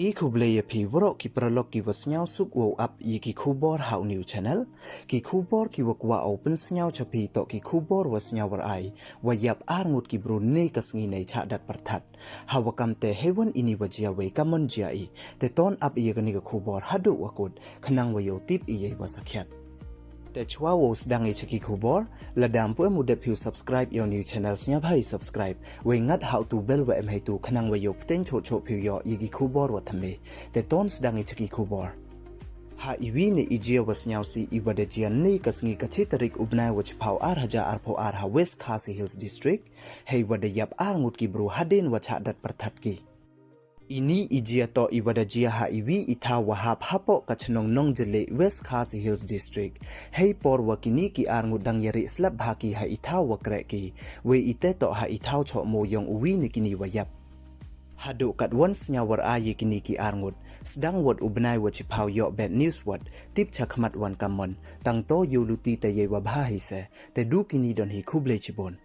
อีคูเบลยพีวรกิปรลกิวสเนียวสุกวอับยีกิคูบอร์ฮาวนิวชแนลกิคูบอร์กิวกว่าเอาเป็นสเนียวชพีโตกิคูบอร์วสเนียววไอวายับอาร์งุดกิบรุนเนกสงีในชาดัดประทัดฮาวกำเตเฮวันอินิวจียเวกัมมันจียแต่ตอนอับยีกันนิกคูบอร์ฮัดดูวกุดขนังวโยติบอีเยวาสักยัดแต่ชัววสดังไอชกิคูบอร์และดามเพื่อมุดเพิว subscribe ยอนิวชแนลเนี่ยให้ subscribe เวงัด how to bell เวมให้ตูขนังวโยเต้นโชว์พิวยอีกิคูบอร์วัฒเมแต่ตอนสดังไอชกิคูบอร์หาอีวีในอีเจียวสเนียวซีอีวัดเจียนนี่กสงีกชิตริกอุบนายวัชพาวอาร์ฮจาอาร์พออาร์ฮาเวสคาซีฮิลส์ดิสทริกให้วัดยับอาร์งุดกิบรูฮัดเดนวัชดัดประทัดกีini ijia to iwadajia ha iwi itha wahap hapo kachnong nong jele West Khas Hills District hei por wakini ki arngu dang yari slap haki ha itha wakre ki we ite to ha itha cho mo yong uwi nikini wayap hadu kat once nyawar ayi kini ki arngut sedang wad ubnai wachipau yo bad news wad tip chakmat wan kamon tang to yuluti te ye wabha hi se te du kini don hi khuble chibon